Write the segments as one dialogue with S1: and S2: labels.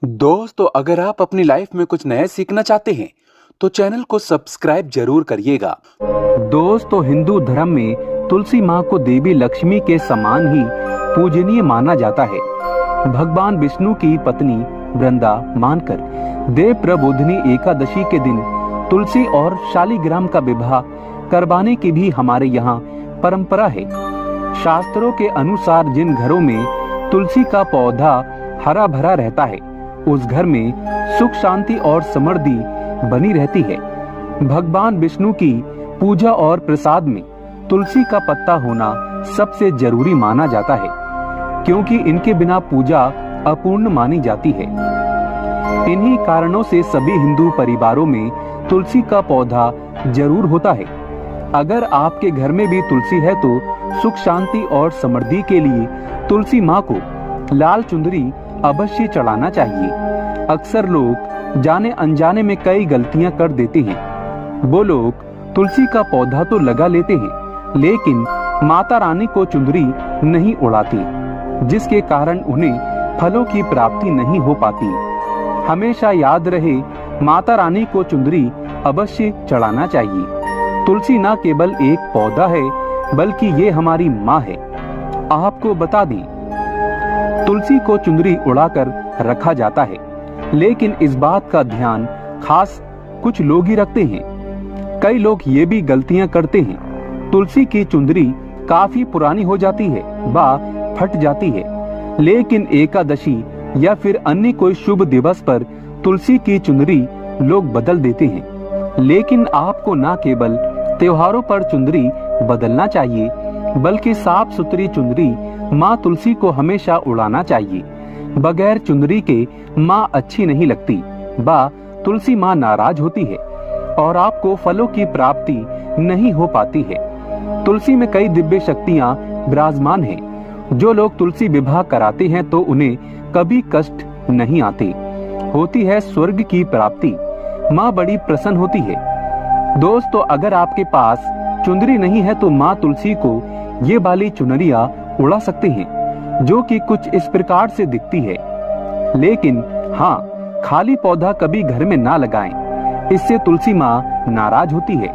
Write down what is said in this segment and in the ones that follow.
S1: दोस्तों, अगर आप अपनी लाइफ में कुछ नया सीखना चाहते हैं तो चैनल को सब्सक्राइब जरूर करिएगा।
S2: दोस्तों, हिंदू धर्म में तुलसी माँ को देवी लक्ष्मी के समान ही पूजनीय माना जाता है। भगवान विष्णु की पत्नी वृंदा मानकर देव प्रबोधिनी एकादशी के दिन तुलसी और शालिग्राम का विवाह करवाने की भी हमारे यहाँ परंपरा है। शास्त्रों के अनुसार जिन घरों में तुलसी का पौधा हरा भरा रहता है उस घर में सुख शांति और समृद्धि बनी रहती है। भगवान विष्णु की पूजा और प्रसाद में तुलसी का पत्ता होना सबसे जरूरी माना जाता है, क्योंकि इनके बिना पूजा अपूर्ण मानी जाती है। इन्हीं कारणों से सभी हिंदू परिवारों में तुलसी का पौधा जरूर होता है। अगर आपके घर में भी तुलसी है तो सुख शांति और समृद्धि के लिए तुलसी माँ को लाल चुंदरी अवश्य चढ़ाना चाहिए। अक्सर लोग जाने अनजाने में कई गलतियां कर देते हैं। वो लोग तुलसी का पौधा तो लगा लेते हैं लेकिन माता रानी को चुंदरी नहीं उड़ाते, जिसके कारण उन्हें फलों की प्राप्ति नहीं हो पाती। हमेशा याद रहे, माता रानी को चुंदरी अवश्य चढ़ाना चाहिए। तुलसी न केवल एक पौधा है बल्कि ये हमारी माँ है। आपको बता दें, तुलसी को चुंदरी उड़ाकर रखा जाता है, लेकिन इस बात का ध्यान खास कुछ लोग ही रखते हैं। कई लोग ये भी गलतियां करते हैं। तुलसी की चुंदरी काफी पुरानी हो जाती है व फट जाती है, लेकिन एकादशी या फिर अन्य कोई शुभ दिवस पर तुलसी की चुंदरी लोग बदल देते हैं। लेकिन आपको न केवल त्योहारों पर चुंदरी बदलना चाहिए बल्कि साफ सुथरी चुंदरी माँ तुलसी को हमेशा उड़ाना चाहिए। बगैर चुंदरी के माँ अच्छी नहीं लगती व तुलसी माँ नाराज होती है और आपको फलों की प्राप्ति नहीं हो पाती है। तुलसी में कई दिव्य शक्तियाँ विराजमान हैं। जो लोग तुलसी विवाह कराते हैं तो उन्हें कभी कष्ट नहीं आते, होती है स्वर्ग की प्राप्ति। माँ बड़ी प्रसन्न होती है। दोस्तों, अगर आपके पास चुंदरी नहीं है तो माँ तुलसी को ये वाली चुनरिया उड़ा सकते हैं, जो कि कुछ इस प्रकार से दिखती है। लेकिन हाँ, खाली पौधा कभी घर में ना लगाएं। इससे तुलसी माँ नाराज होती है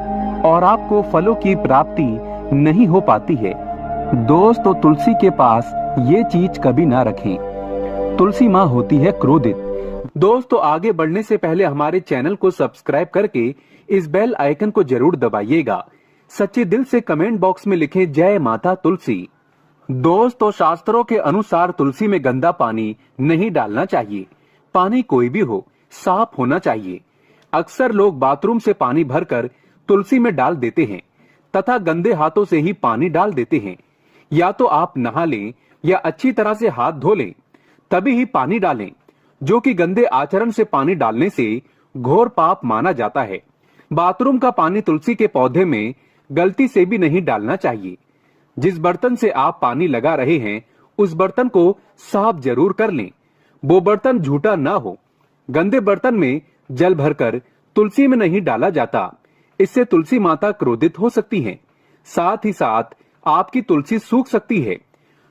S2: और आपको फलों की प्राप्ति नहीं हो पाती है। दोस्तों, तुलसी के पास ये चीज कभी ना रखें। तुलसी माँ होती है क्रोधित।
S1: दोस्तों, आगे बढ़ने से पहले हमारे चैनल को सब्सक्राइब करके इस बेल आइकन को जरूर दबाइएगा। सच्चे दिल से कमेंट बॉक्स में लिखें जय माता तुलसी। दोस्तों, शास्त्रों के अनुसार तुलसी में गंदा पानी नहीं डालना चाहिए। पानी कोई भी हो, साफ होना चाहिए। अक्सर लोग बाथरूम से पानी भरकर तुलसी में डाल देते हैं तथा गंदे हाथों से ही पानी डाल देते हैं। या तो आप नहा लें या अच्छी तरह से हाथ धो लें, तभी ही पानी डालें, जो कि गंदे आचरण से पानी डालने से घोर पाप माना जाता है। बाथरूम का पानी तुलसी के पौधे में गलती से भी नहीं डालना चाहिए। जिस बर्तन से आप पानी लगा रहे हैं उस बर्तन को साफ जरूर कर लें। वो बर्तन झूठा ना हो। गंदे बर्तन में जल भरकर तुलसी में नहीं डाला जाता, इससे तुलसी माता क्रोधित हो सकती हैं। साथ ही साथ आपकी तुलसी सूख सकती है।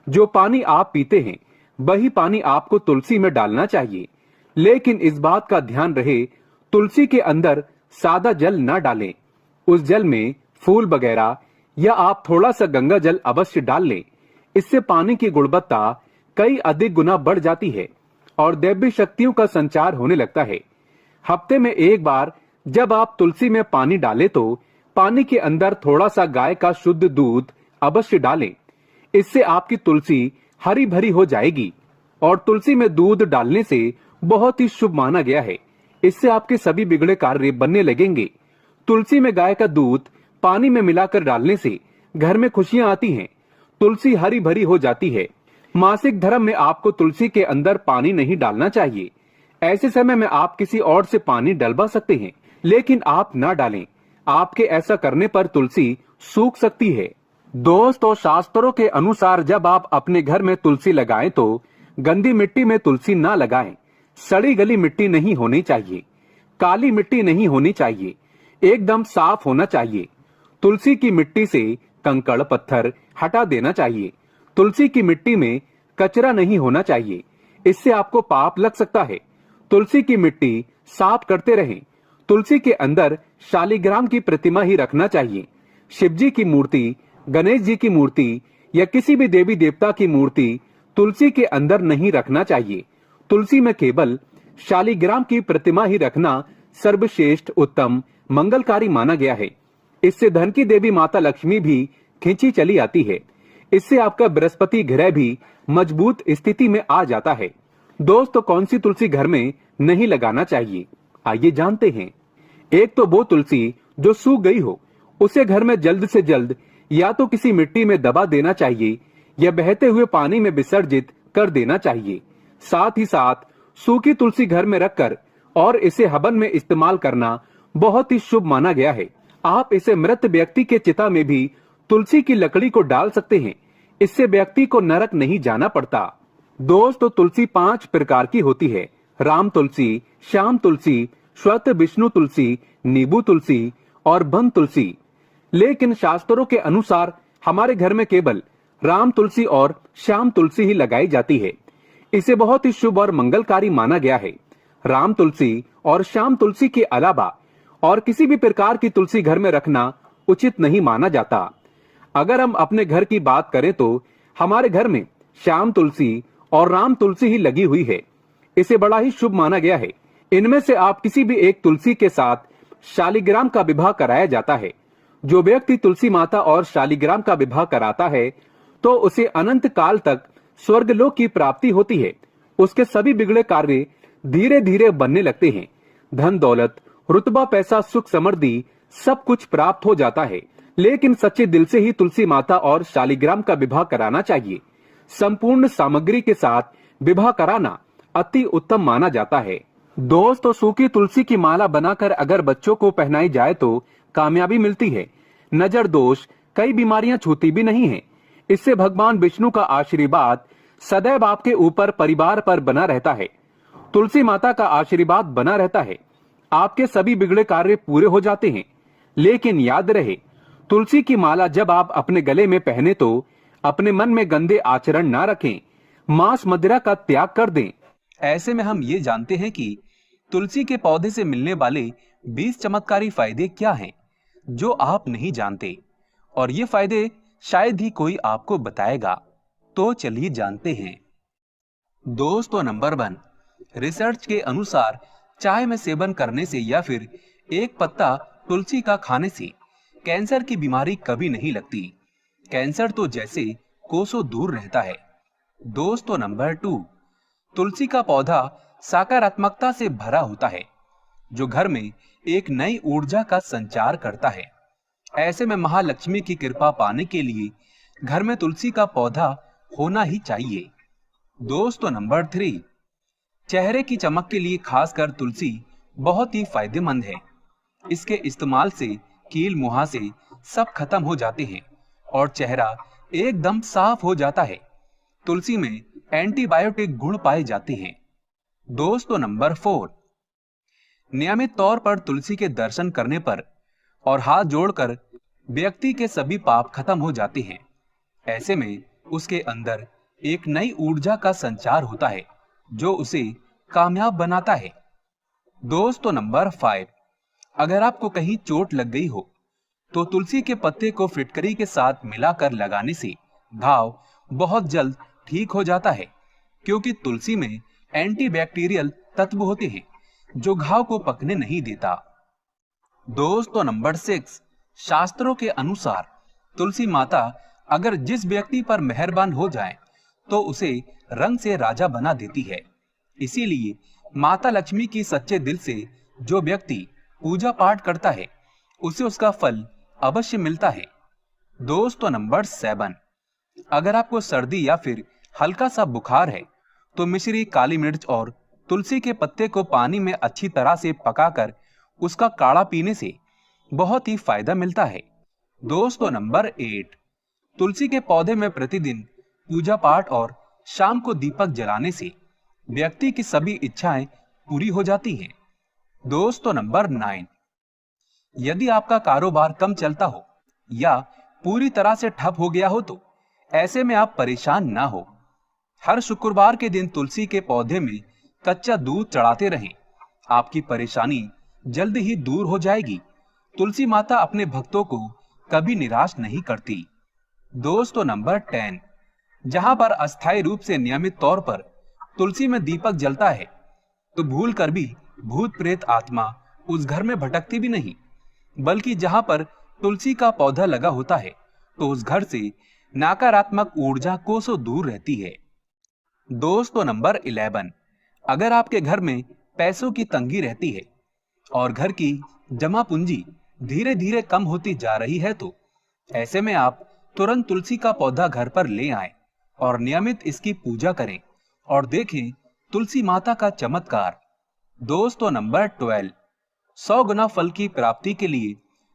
S1: जो पानी आप पीते हैं वही पानी आपको तुलसी में डालना चाहिए, लेकिन इस बात का ध्यान रहे, तुलसी के अंदर सादा जल न डालें। उस जल में फूल वगैरह या आप थोड़ा सा गंगा जल अवश्य डाल लें। इससे पानी की गुणवत्ता कई अधिक गुना बढ़ जाती है और दैवी शक्तियों का संचार होने लगता है। हफ्ते में एक बार जब आप तुलसी में पानी डालें तो पानी के अंदर थोड़ा सा गाय का शुद्ध दूध अवश्य डालें। इससे आपकी तुलसी हरी भरी हो जाएगी और तुलसी में दूध डालने से बहुत ही शुभ माना गया है। इससे आपके सभी बिगड़े कार्य बनने लगेंगे। तुलसी में गाय का दूध पानी में मिलाकर डालने से घर में खुशियां आती हैं। तुलसी हरी भरी हो जाती है। मासिक धर्म में आपको तुलसी के अंदर पानी नहीं डालना चाहिए। ऐसे समय में आप किसी और से पानी डलवा सकते हैं, लेकिन आप ना डालें। आपके ऐसा करने पर तुलसी सूख सकती है। दोस्तों, शास्त्रों के अनुसार जब आप अपने घर में तुलसी लगाएं तो गंदी मिट्टी में तुलसी ना लगाएं। सड़ी गली मिट्टी नहीं होनी चाहिए, काली मिट्टी नहीं होनी चाहिए, एकदम साफ होना चाहिए। तुलसी की मिट्टी से कंकड़ पत्थर हटा देना चाहिए। तुलसी की मिट्टी में कचरा नहीं होना चाहिए, इससे आपको पाप लग सकता है। तुलसी की मिट्टी साफ करते रहें। तुलसी के अंदर शालिग्राम की प्रतिमा ही रखना चाहिए। शिव जी की मूर्ति, गणेश जी की मूर्ति या किसी भी देवी देवता की मूर्ति तुलसी के अंदर नहीं रखना चाहिए। तुलसी में केवल शालिग्राम की प्रतिमा ही रखना सर्वश्रेष्ठ, उत्तम, मंगलकारी माना गया है। इससे धन की देवी माता लक्ष्मी भी खींची चली आती है। इससे आपका बृहस्पति ग्रह भी मजबूत स्थिति में आ जाता है। दोस्तों, कौन सी तुलसी घर में नहीं लगाना चाहिए, आइए जानते हैं। एक तो वो तुलसी जो सूख गई हो, उसे घर में जल्द से जल्द या तो किसी मिट्टी में दबा देना चाहिए या बहते हुए पानी में विसर्जित कर देना चाहिए। साथ ही साथ सूखी तुलसी घर में रखकर और इसे हवन में इस्तेमाल करना बहुत ही शुभ माना गया है। आप इसे मृत व्यक्ति के चिता में भी तुलसी की लकड़ी को डाल सकते हैं। इससे व्यक्ति को नरक नहीं जाना पड़ता। दोस्तों, तुलसी 5 प्रकार की होती है: राम तुलसी, श्याम तुलसी, श्वेत विष्णु तुलसी, नींबू तुलसी और वन तुलसी। लेकिन शास्त्रों के अनुसार हमारे घर में केवल राम तुलसी और श्याम तुलसी ही लगाई जाती है। इसे बहुत ही शुभ और मंगलकारी माना गया है। राम तुलसी और श्याम तुलसी के अलावा और किसी भी प्रकार की तुलसी घर में रखना उचित नहीं माना जाता। अगर हम अपने घर की बात करें तो हमारे घर में श्याम तुलसी और राम तुलसी ही लगी हुई है। इसे बड़ा ही शुभ माना गया है। इनमें से आप किसी भी एक तुलसी के साथ शालिग्राम का विवाह कराया जाता है। जो व्यक्ति तुलसी माता और शालिग्राम का विवाह कराता है तो उसे अनंत काल तक स्वर्गलोक की प्राप्ति होती है। उसके सभी बिगड़े कार्य धीरे धीरे बनने लगते हैं। धन दौलत, रुतबा, पैसा, सुख, समृद्धि सब कुछ प्राप्त हो जाता है। लेकिन सच्चे दिल से ही तुलसी माता और शालिग्राम का विवाह कराना चाहिए। संपूर्ण सामग्री के साथ विवाह कराना अति उत्तम माना जाता है। दोस्तों, सूखी तुलसी की माला बनाकर अगर बच्चों को पहनाई जाए तो कामयाबी मिलती है। नजर दोष, कई बीमारियां छूती भी नहीं है। इससे भगवान विष्णु का आशीर्वाद सदैव आपके ऊपर, परिवार पर बना रहता है। तुलसी माता का आशीर्वाद बना रहता है। आपके सभी बिगड़े कार्य पूरे हो जाते हैं। लेकिन याद रहे, तुलसी की माला जब आप अपने गले में पहने तो अपने मन में गंदे आचरण ना रखें, मांस मदिरा का त्याग कर दें।
S2: ऐसे में हम ये जानते हैं कि तुलसी के पौधे से मिलने वाले 20 चमत्कारी फायदे क्या हैं, जो आप नहीं जानते, और ये फायदे शायद ही कोई आपको बताएगा। तो चलिए जानते हैं। दोस्तों, नंबर 1, रिसर्च के अनुसार चाय में सेवन करने से या फिर एक पत्ता तुलसी का खाने से कैंसर की बीमारी कभी नहीं लगती। कैंसर तो जैसे कोसों दूर रहता है। दोस्तों, नंबर 2, तुलसी का पौधा सकारात्मकता से भरा होता है, जो घर में एक नई ऊर्जा का संचार करता है। ऐसे में महालक्ष्मी की कृपा पाने के लिए घर में तुलसी का पौधा होना ही चाहिए। दोस्तों, नंबर 3, चेहरे की चमक के लिए खासकर तुलसी बहुत ही फायदेमंद है। इसके इस्तेमाल से कील मुहासे सब खत्म हो जाते हैं और चेहरा एकदम साफ हो जाता है। तुलसी में एंटीबायोटिक गुण पाए जाते हैं। दोस्तों, नंबर 4, नियमित तौर पर तुलसी के दर्शन करने पर और हाथ जोड़कर व्यक्ति के सभी पाप खत्म हो जाते हैं। ऐसे में उसके अंदर एक नई ऊर्जा का संचार होता है, जो उसे कामयाब बनाता है। दोस्तों, नंबर 5, अगर आपको कहीं चोट लग गई हो तो तुलसी के पत्ते को फिटकरी के साथ मिलाकर लगाने से घाव बहुत जल्द ठीक हो जाता है, क्योंकि तुलसी में एंटीबैक्टीरियल तत्व होते हैं जो घाव को पकने नहीं देता। दोस्तों, नंबर 6, शास्त्रों के अनुसार तुलसी माता अगर जिस व्यक्ति पर मेहरबान हो जाए तो उसे रंग से राजा बना देती है। इसीलिए माता लक्ष्मी की सच्चे दिल से जो व्यक्ति पूजा पाठ करता है उसे उसका फल अवश्य मिलता है। दोस्तों, नंबर 7, अगर आपको सर्दी या फिर हल्का सा बुखार है तो मिश्री, काली मिर्च और तुलसी के पत्ते को पानी में अच्छी तरह से पकाकर उसका काढ़ा पीने से बहुत ही फायदा मिलता है। दोस्तों, नंबर 8, तुलसी के पौधे में प्रतिदिन पूजा पाठ और शाम को दीपक जलाने से व्यक्ति की सभी इच्छाएं पूरी हो जाती हैं। दोस्तों, नंबर 9, यदि आपका कारोबार कम चलता हो या पूरी तरह से ठप हो गया हो तो ऐसे में आप परेशान ना हो। हर शुक्रवार के दिन तुलसी के पौधे में
S1: कच्चा दूध चढ़ाते रहें, आपकी परेशानी जल्द ही दूर हो जाएगी। तुलसी माता अपने भक्तों को कभी निराश नहीं करती। दोस्तों नंबर 10, जहां पर अस्थायी रूप से नियमित तौर पर तुलसी में दीपक जलता है, तो भूल कर भी भूत प्रेत आत्मा उस घर में भटकती भी नहीं, बल्कि जहां पर तुलसी का पौधा लगा होता है, तो उस घर से नकारात्मक ऊर्जा कोसों दूर रहती है। दोस्तों नंबर 11, अगर आपके घर में पैसों की तंगी रहती है और घर की जमा पूंजी धीरे धीरे कम होती जा रही है, तो ऐसे में आप तुरंत तुलसी का पौधा घर पर ले आएं और नियमित इसकी पूजा करें और देखें तुलसी माता का चमत्कार। दोस्तों नंबर 12, 100 गुना फल की प्राप्ति के लिए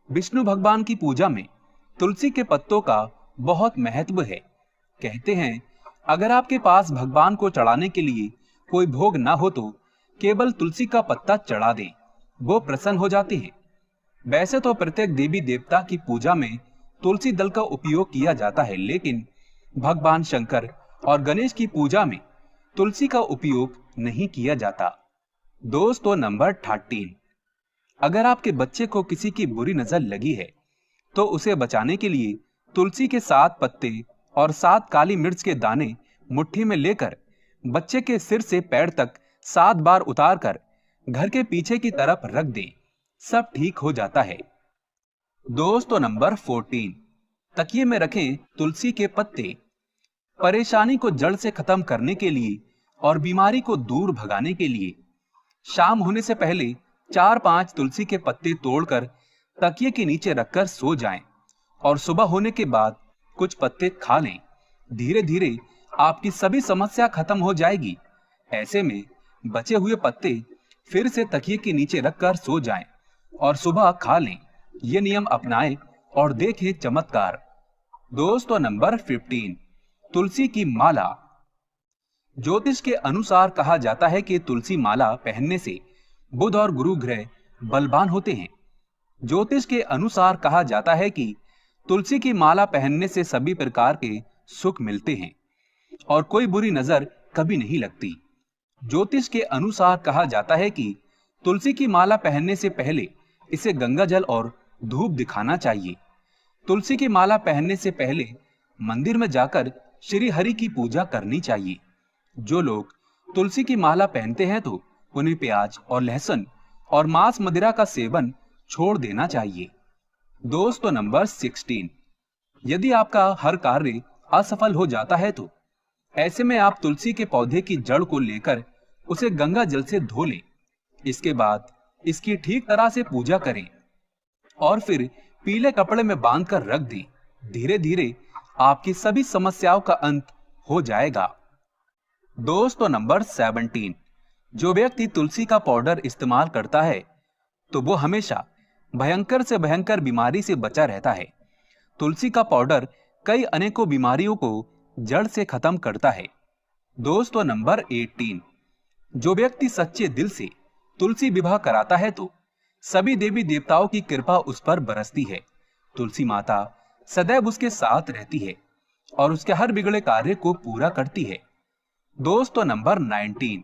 S1: विष्णु भगवान की पूजा में तुलसी के पत्तों का बहुत महत्व है। कहते हैं अगर आपके पास भगवान को चढ़ाने के लिए कोई भोग ना हो तो केवल तुलसी का पत्ता चढ़ा दें, वो प्रसन्न हो जाते हैं। वैसे तो प्रत्येक देवी देवता की पूजा में तुलसी दल का उपयोग किया जाता है, लेकिन भगवान शंकर और गणेश की पूजा में तुलसी का उपयोग नहीं किया जाता। दोस्तों नंबर 13, अगर आपके बच्चे को किसी की बुरी नजर लगी है, तो उसे बचाने के लिए तुलसी के 7 पत्ते और 7 काली मिर्च के दाने मुट्ठी में लेकर बच्चे के सिर से पैर तक 7 बार उतारकर घर के पीछे की तरफ रख दें, सब ठीक हो जाता है। दोस्तों नंबर 14, तकिए में रखें तुलसी के पत्ते। परेशानी को जड़ से खत्म करने के लिए और बीमारी को दूर भगाने के लिए शाम होने से पहले 4-5 तुलसी के पत्ते तोड़कर तकिए के नीचे रखकर सो जाएं और सुबह होने के बाद कुछ पत्ते खा लें। धीरे धीरे आपकी सभी समस्या खत्म हो जाएगी। ऐसे में बचे हुए पत्ते फिर से तकिए के नीचे रखकर सो जाएं और सुबह खा लें। ये नियम अपनाएं और देखें चमत्कार। दोस्तों नंबर 15, तुलसी की माला। ज्योतिष के अनुसार कहा जाता है कि तुलसी माला पहनने से बुध और गुरु ग्रह बलवान होते हैं। ज्योतिष के अनुसार कहा जाता है कि तुलसी की माला पहनने से सभी प्रकार के सुख मिलते हैं और कोई बुरी नजर कभी नहीं लगती। ज्योतिष के अनुसार कहा जाता है कि तुलसी की माला पहनने से पहले इसे गंगा जल और धूप दिखाना चाहिए। तुलसी की माला पहनने से पहले मंदिर में जाकर श्री हरि की पूजा करनी चाहिए। जो लोग तुलसी की माला पहनते हैं तो उन्हें प्याज और लहसुन और मांस मदिरा का सेवन छोड़ देना चाहिए। दोस्तों नंबर 16, यदि आपका हर कार्य असफल हो जाता है तो ऐसे में आप तुलसी के पौधे की जड़ को लेकर उसे गंगा जल से धो लें। इसके बाद इसकी ठीक तरह से पूजा करें और फिर पीले कपड़े में बांधकर रख दें। धीरे धीरे आपकी सभी समस्याओं का अंत हो जाएगा। दोस्तों नंबर 17, जो व्यक्ति तुलसी का पाउडर इस्तेमाल करता है तो वो हमेशा भयंकर से भयंकर बीमारी से बचा रहता है। तुलसी का पाउडर कई अनेकों बीमारियों को जड़ से खत्म करता है। दोस्तों नंबर 18, जो व्यक्ति सच्चे दिल से तुलसी विवाह कराता है तो सभी देवी देवताओं की कृपा उस पर बरसती है। तुलसी माता सदैव उसके साथ रहती है और उसके हर बिगड़े कार्य को पूरा करती है। दोस्तों नंबर 19,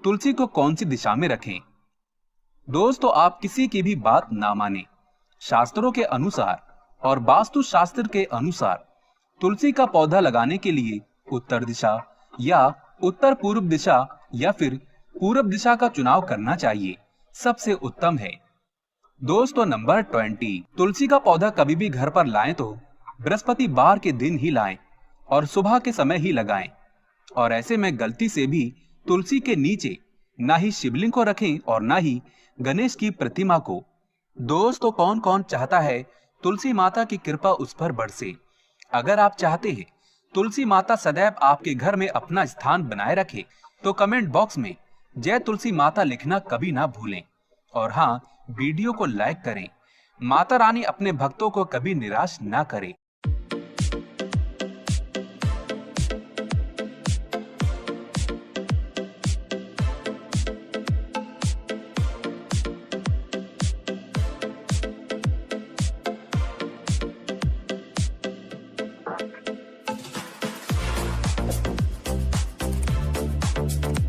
S1: तुलसी को कौन सी दिशा में रखें? दोस्तों आप किसी की भी बात ना माने। शास्त्रों के अनुसार और वास्तु शास्त्र के अनुसार तुलसी का पौधा लगाने के लिए उत्तर दिशा या उत्तर पूर्व दिशा या फिर पूरब दिशा का चुनाव करना चाहिए, सबसे उत्तम है। दोस्तों नंबर 20, तुलसी का पौधा कभी भी घर पर लाएं तो बृहस्पतिवार के दिन ही लाएं और सुबह के समय ही लगाएं और ऐसे में गलती से भी तुलसी के नीचे ना ही शिवलिंग को रखें और ना ही गणेश की प्रतिमा को। दोस्तों कौन कौन चाहता है तुलसी माता की कृपा उस पर बरसे? अगर आप चाहते हैं तुलसी माता सदैव आपके घर में अपना स्थान बनाए रखे तो कमेंट बॉक्स में जय तुलसी माता लिखना कभी ना भूलें और हाँ, वीडियो को लाइक करें। माता रानी अपने भक्तों को कभी निराश ना करे।